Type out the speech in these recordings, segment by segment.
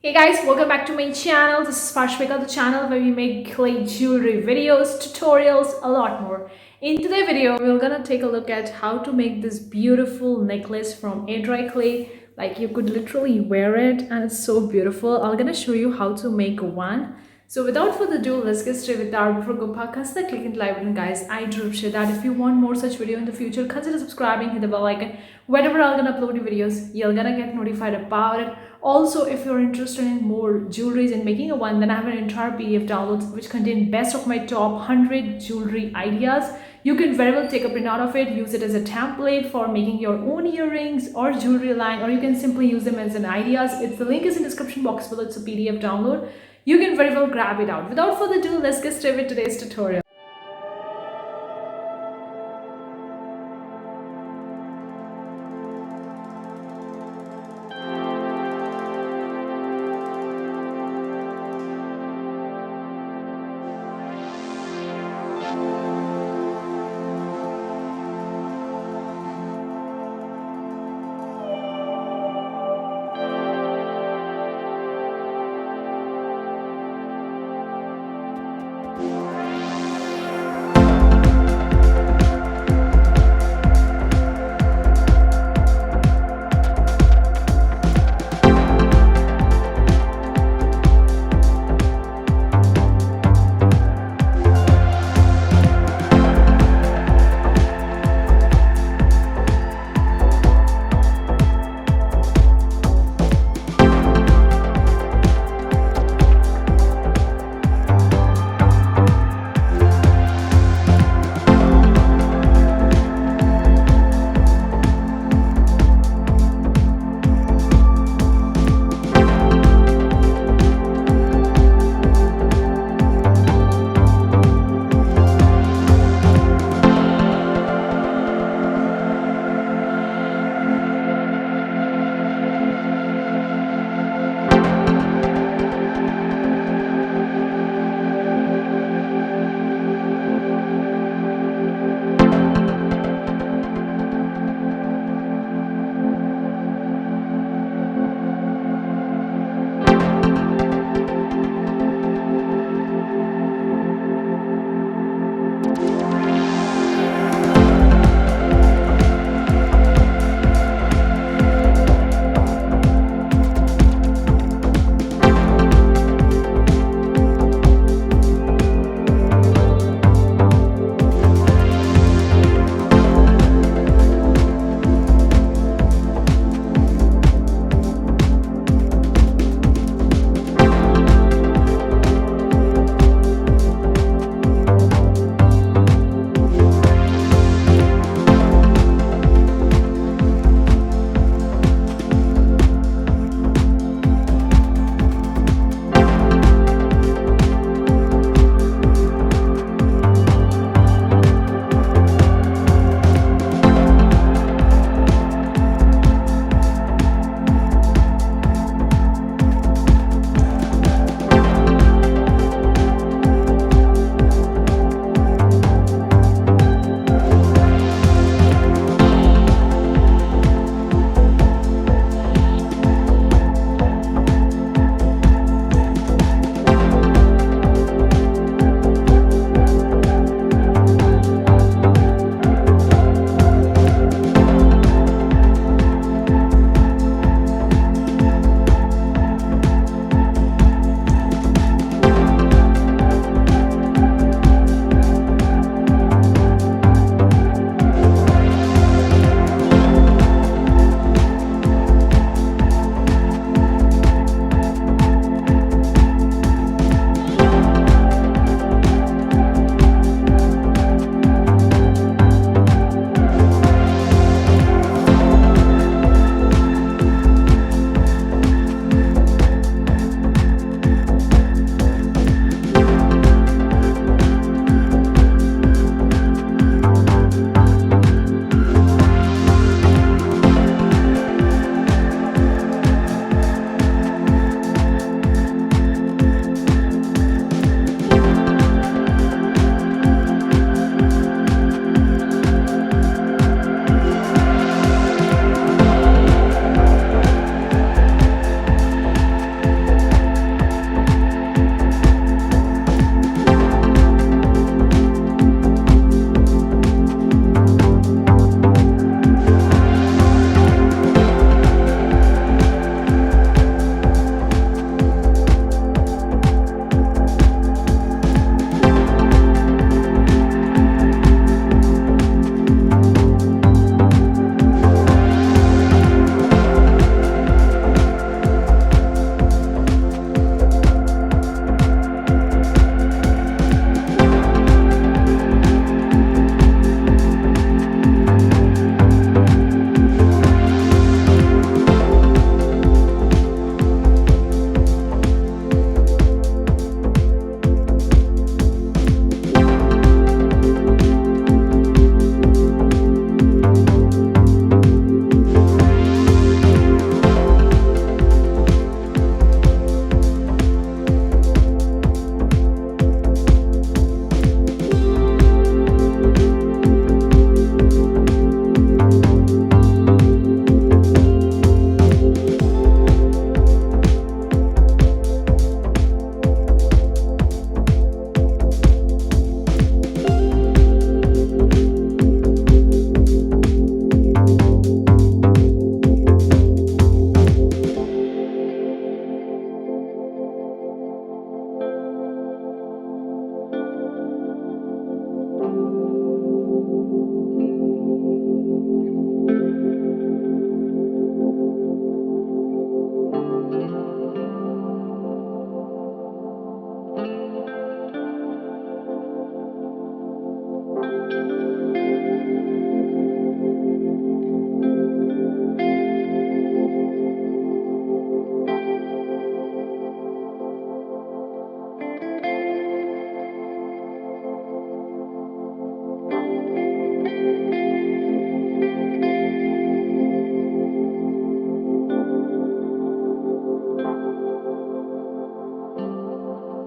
Hey guys, welcome back to my channel. This is Parshvika, the channel where we make clay jewelry videos, tutorials, a lot more. In today's video, we're gonna take a look at how to make this beautiful necklace from air dry clay. Like you could literally wear it and it's so beautiful. I'm gonna show you how to make one. So without further ado, let's get started with our before go back. Consider clicking the like button, guys. I do appreciate that. If you want more such video in the future, consider subscribing, hit the bell icon. Whenever I'm gonna upload new videos, you're gonna get notified about it. Also, if you're interested in more jewelries and making a one, then I have an entire PDF downloads which contain best of my top 100 jewelry ideas. You can very well take a print out of it, use it as a template for making your own earrings or jewelry line, or you can simply use them as an ideas. It's the link is in the description box below. It's a PDF download. You can very well grab it out. Without further ado, let's get started with today's tutorial.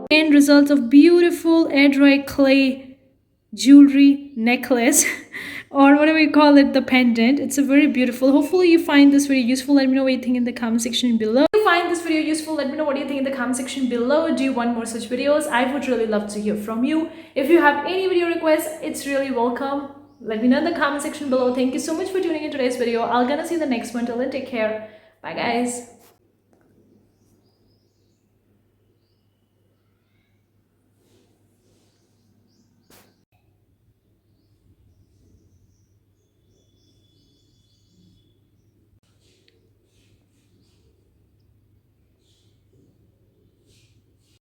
End result of beautiful air dry clay jewelry necklace or whatever you call it, the pendant. It's a very beautiful. Hopefully you find this very useful. Let me know what you think in the comment section below. If you find this video useful, let me know what you think in the comment section below. Do you want more such videos? I would really love to hear from you. If you have any video requests, it's really welcome. Let me know in the comment section below. Thank you so much for tuning in today's video. I'll gonna see you in the next one. Till then, take care. Bye guys.